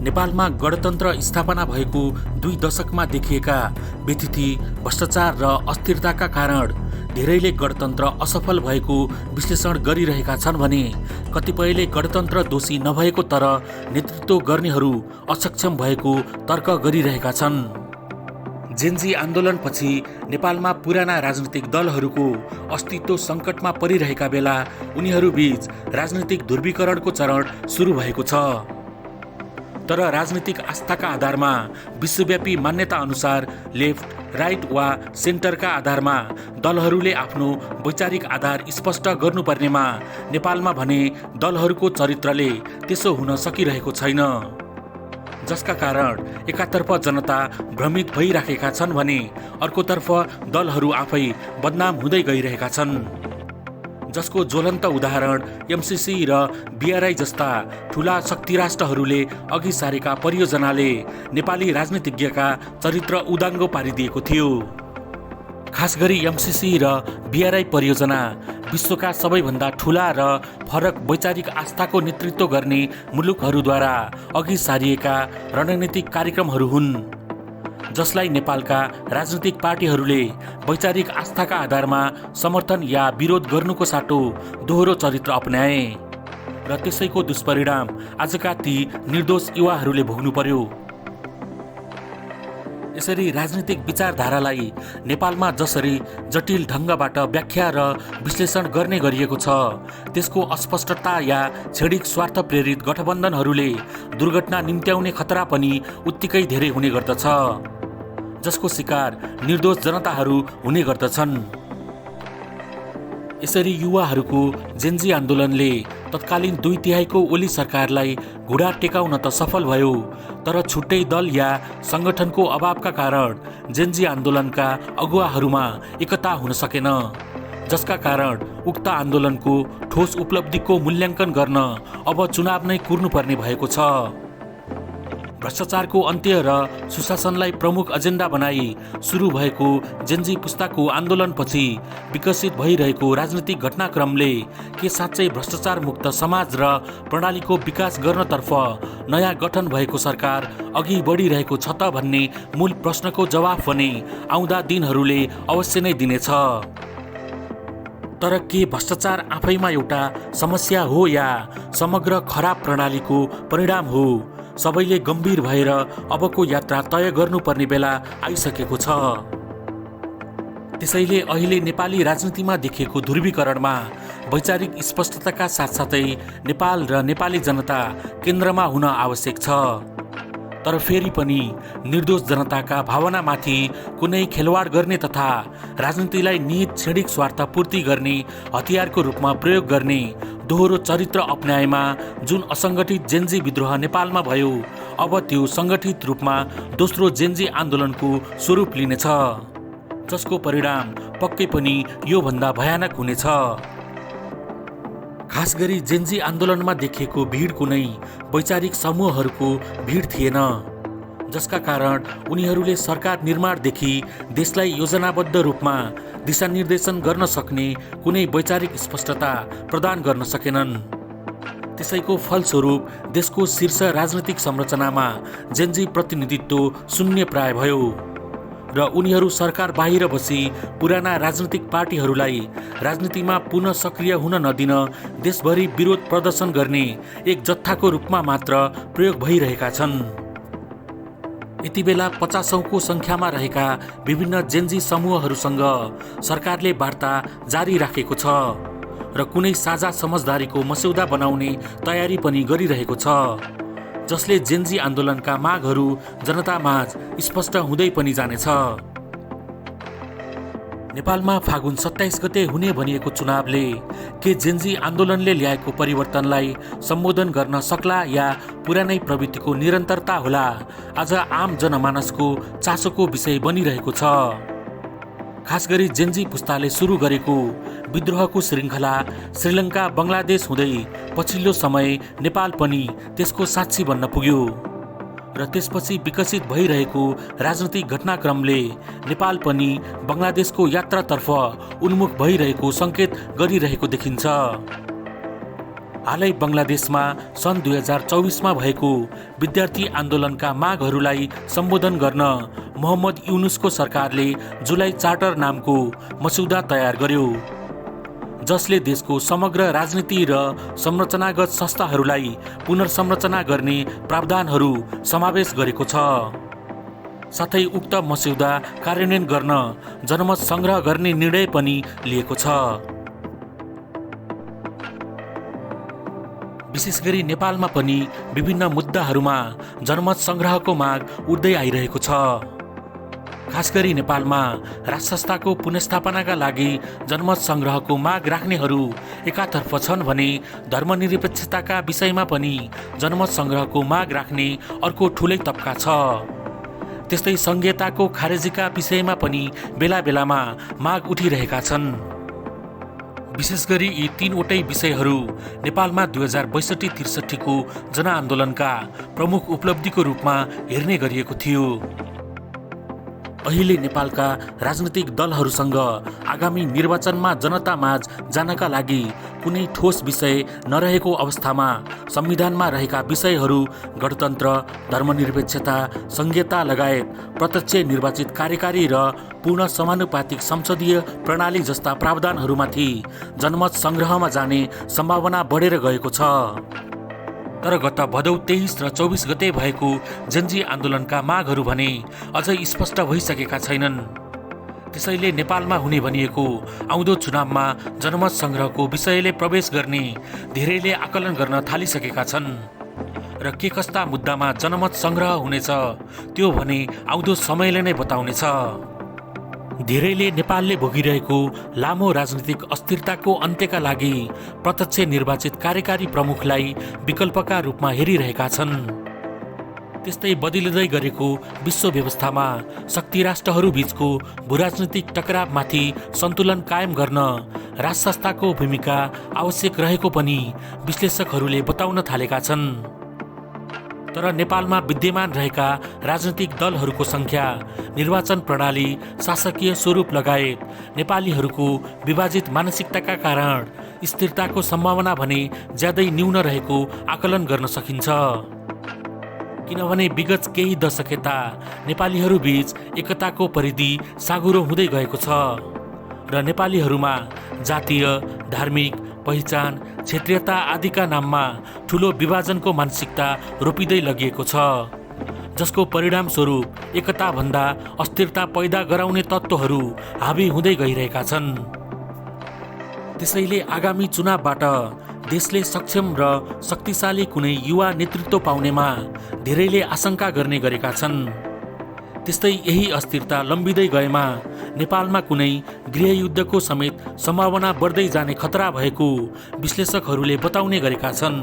नेपालमा गणतन्त्र स्थापना भएको 2 दशकमा देखिएका व्यथिति, भ्रष्टाचार र अस्थिरताका कारण धेरैले गणतन्त्र असफल भएको विश्लेषण गरिरहेका छन् भने कतिपयले गणतन्त्र दोषी नभएको तर नेतृत्व गर्नेहरू अक्षम भएको तर्क गरिरहेका छन्। जेनजी आन्दोलनपछि नेपालमा पुराना राजनीतिक दलहरूको अस्तित्व सङ्कटमा परिरहेका बेला उनीहरूबीच राजनीतिक ध्रुवीकरणको चरण सुरु भएको छ। तर राजनीतिक आस्थाका आधारमा, विश्वव्यापी मान्यता अनुसार लेफ्ट, राइट वा सेन्टरका आधारमा दलहरूले आफ्नो वैचारिक आधार स्पष्ट गर्नुपर्नेमा नेपालमा भने दलहरूको चरित्रले त्यसो हुन सकिरहेको छैन। जसका कारण एकातर्फ जनता भ्रमित भइराखेका छन् भने अर्कोतर्फ दलहरू आफै बदनाम हुँदै गइरहेका छन्। जसको ज्वलन्त उदाहरण एमसीसी र बीआरआई जस्ता ठूला शक्ति राष्ट्रहरूले अघि सारेका परियोजनाले नेपाली राजनीतिज्ञका चरित्र उदाङ्गो पारिदिएको थियो। खास गरी एमसीसी र बीआरआई परियोजना विश्वका सबैभन्दा ठूला र फरक वैचारिक आस्थाको नेतृत्व गर्ने मुलुकहरूद्वारा अघि सारिएका रणनीतिक कार्यक्रमहरू हुन्, जसलाई नेपालका राजनीतिक पार्टीहरूले वैचारिक आस्थाका आधारमा समर्थन या विरोध गर्नुको साटो दोहोरो चरित्र अपनाए र त्यसैको दुष्परिणाम आजका ती निर्दोष युवाहरूले भोग्नु पर्यो। यसरी राजनीतिक विचारधारालाई नेपालमा जसरी जटिल ढङ्गबाट व्याख्या र विश्लेषण गर्ने गरिएको छ, त्यसको अस्पष्टता या क्षणिक स्वार्थ प्रेरित गठबन्धनहरूले दुर्घटना निम्त्याउने खतरा पनि उत्तिकै धेरै हुने गर्दछ, जसको शिकार निर्दोष जनताहरू हुने गर्दछन्। यसरी युवाहरूको जेनजी आन्दोलनले तत्कालीन 2/3 ओली सरकारलाई घुँडा टेकाउन त सफल भयो, तर छुट्टै दल या सङ्गठनको अभावका कारण जेनजी आन्दोलनका अगुवाहरूमा एकता हुन सकेन, जसका कारण उक्त आन्दोलनको ठोस उपलब्धिको मूल्याङ्कन गर्न अब चुनाव नै कुर्नुपर्ने भएको छ। भ्रष्टाचारको अन्त्य र सुशासनलाई प्रमुख एजेन्डा बनाई सुरु भएको जेनजी पुस्ताको आन्दोलनपछि विकसित भइरहेको राजनीतिक घटनाक्रमले के साँच्चै भ्रष्टाचार मुक्त समाज र प्रणालीको विकास गर्नतर्फ नयाँ गठन भएको सरकार अघि बढिरहेको छ त भन्ने मूल प्रश्नको जवाफ भने आउँदा दिनहरूले अवश्य नै दिनेछ। तर के भ्रष्टाचार आफैमा एउटा समस्या हो या समग्र खराब प्रणालीको परिणाम हो? सबैले गम्भीर भएर अबको यात्रा तय गर्नुपर्ने बेला आइसकेको छ। त्यसैले अहिले नेपाली राजनीतिमा देखिएको ध्रुवीकरणमा वैचारिक स्पष्टताका साथसाथै नेपाल र नेपाली जनता केन्द्रमा हुन आवश्यक छ। तर फेरि पनि निर्दोष जनताका भावनामाथि कुनै खेलवाड गर्ने तथा राजनीतिलाई निहित क्षणिक स्वार्थ पूर्ति गर्ने हतियारको रूपमा प्रयोग गर्ने दोहोरो चरित्र अपनाएमा जुन असङ्गठित जेनजी विद्रोह नेपालमा भयो, अब त्यो सङ्गठित रूपमा दोस्रो जेनजी आन्दोलनको स्वरूप लिनेछ, जसको परिणाम पक्कै पनि योभन्दा भयानक हुनेछ। खास गरी जेनजी आन्दोलनमा देखिएको भिड कुनै वैचारिक समूहहरूको भिड थिएन, जसका कारण उनीहरूले सरकार निर्माणदेखि देशलाई योजनाबद्ध रूपमा दिशानिर्देशन गर्न सक्ने कुनै वैचारिक स्पष्टता प्रदान गर्न सकेनन्। त्यसैको फलस्वरूप देशको शीर्ष राजनीतिक संरचनामा जेनजी प्रतिनिधित्व शून्य प्राय भयो र उनीहरू सरकार बाहिर बसी पुराना राजनीतिक पार्टीहरूलाई राजनीतिमा पुनः सक्रिय हुन नदिन देशभरि विरोध प्रदर्शन गर्ने एक जत्थाको रूपमा मात्र प्रयोग भइरहेका छन्। यति बेला 50औंको सङ्ख्यामा रहेका विभिन्न जेनजी समूहहरूसँग सरकारले वार्ता जारी राखेको छ र कुनै साझा समझदारीको मस्यौदा बनाउने तयारी पनि गरिरहेको छ, जसले जेनजी आन्दोलनका मागहरू जनतामाझ स्पष्ट हुँदै पनि जानेछ। नेपालमा फागुन 27 गते हुने भनिएको चुनावले के जेनजी आन्दोलनले ल्याएको परिवर्तनलाई सम्बोधन गर्न सक्ला या पुरानै प्रवृत्तिको निरन्तरता होला, आज आम जनमानसको चासोको विषय बनिरहेको छ। खास गरी जेनजी पुस्ताले सुरु गरेको विद्रोहको श्रृङ्खला श्रीलङ्का, बङ्गलादेश हुँदै पछिल्लो समय नेपाल पनि त्यसको साक्षी बन्न पुग्यो र त्यसपछि विकसित भइरहेको राजनीतिक घटनाक्रमले नेपाल पनि बङ्गलादेशको यात्रातर्फ उन्मुख भइरहेको सङ्केत गरिरहेको देखिन्छ। हालै बङ्गलादेशमा सन् 2024मा भएको विद्यार्थी आन्दोलनका मागहरूलाई सम्बोधन गर्न मोहम्मद युनुसको सरकारले जुलाई चार्टर नामको मस्यौदा तयार गर्यो, जसले देशको समग्र राजनीति र संरचनागत संस्थाहरूलाई पुनर्संरचना गर्ने प्रावधानहरू समावेश गरेको छ। साथै उक्त मस्यौदा कार्यान्वयन गर्न जनमत संग्रह गर्ने निर्णय पनि लिएको छ। विशेष गरी नेपालमा पनि विभिन्न मुद्दाहरूमा जनमत संग्रहको माग उठ्दै आइरहेको छ। खास गरी नेपालमा राजसंस्थाको पुनर्स्थापनाका लागि जनमत संग्रहको माग राख्नेहरू एकातर्फ छन् भने धर्मनिरपेक्षताका विषयमा पनि जनमत संग्रहको माग राख्ने अर्को ठूलै तबका छ। त्यस्तै संघीयताको खारेजीका विषयमा पनि बेला बेलामा माग उठिरहेका छन्। विशेष गरी यी तीनवटै विषयहरू नेपालमा 2062-63 को जनआन्दोलनका प्रमुख उपलब्धिको रूपमा हेर्ने गरिएको थियो। अहिले नेपालका राजनीतिक दलहरूसँग आगामी निर्वाचनमा जनतामाझ जानका लागि कुनै ठोस विषय नरहेको अवस्थामा संविधानमा रहेका विषयहरू गणतन्त्र, धर्मनिरपेक्षता, संघीयता लगायत प्रत्यक्ष निर्वाचित कार्यकारी र पूर्ण समानुपातिक संसदीय प्रणाली जस्ता प्रावधानहरूमाथि जनमत संग्रहमा जाने सम्भावना बढेर गएको छ। तर गत भदौ 23 र 24 गते भएको जनजी आन्दोलनका मागहरू भने अझै स्पष्ट भइसकेका छैनन्। त्यसैले नेपालमा हुने भनिएको आउँदो चुनावमा जनमत संग्रहको विषयले प्रवेश गर्ने धेरैले आकलन गर्न थालिसकेका छन् र के कस्ता मुद्दामा जनमत संग्रह हुनेछ त्यो भने आउँदो समयले नै बताउनेछ। धेरैले नेपालले भोगिरहेको लामो राजनीतिक अस्थिरताको अन्त्यका लागि प्रत्यक्ष निर्वाचित कार्यकारी प्रमुखलाई विकल्पका रूपमा हेरिरहेका छन्। त्यस्तै बदलिँदै गरेको विश्व व्यवस्थामा शक्ति राष्ट्रहरू बीचको भूराजनीतिक टकरावमाथि सन्तुलन कायम गर्न राजसंस्थाको भूमिका आवश्यक रहेको पनि विश्लेषकहरूले बताउन थालेका छन्। तर नेपालमा विद्यमान रहेका राजनीतिक दलहरूको संख्या, निर्वाचन प्रणाली, शासकीय स्वरूप लगायत नेपालीहरूको विभाजित मानसिकताका कारण स्थिरताको सम्भावना भने ज्यादै न्यून रहेको आकलन गर्न सकिन्छ। किनभने विगत केही दशक यता नेपालीहरू बीच एकताको परिधि साँघुरो हुँदै गएको छ र नेपालीहरूमा जातीय, धार्मिक पहिचान, क्षेत्रीयता आदिका नाममा ठूलो विभाजनको मानसिकता रोपिँदै लगिएको छ, जसको परिणाम स्वरूप एकता भन्दा अस्थिरता पैदा गराउने तत्त्वहरू हावी हुँदै गइरहेका छन्। त्यसैले आगामी चुनावबाट देशले सक्षम र शक्तिशाली कुनै युवा नेतृत्व पाउनेमा धेरैले आशंका गर्ने गरेका छन्। त्यस्तै यही अस्थिरता लम्बिँदै गएमा नेपालमा कुनै गृहयुद्धको समेत सम्भावना बढ्दै जाने खतरा भएको विश्लेषकहरूले बताउने गरेका छन्।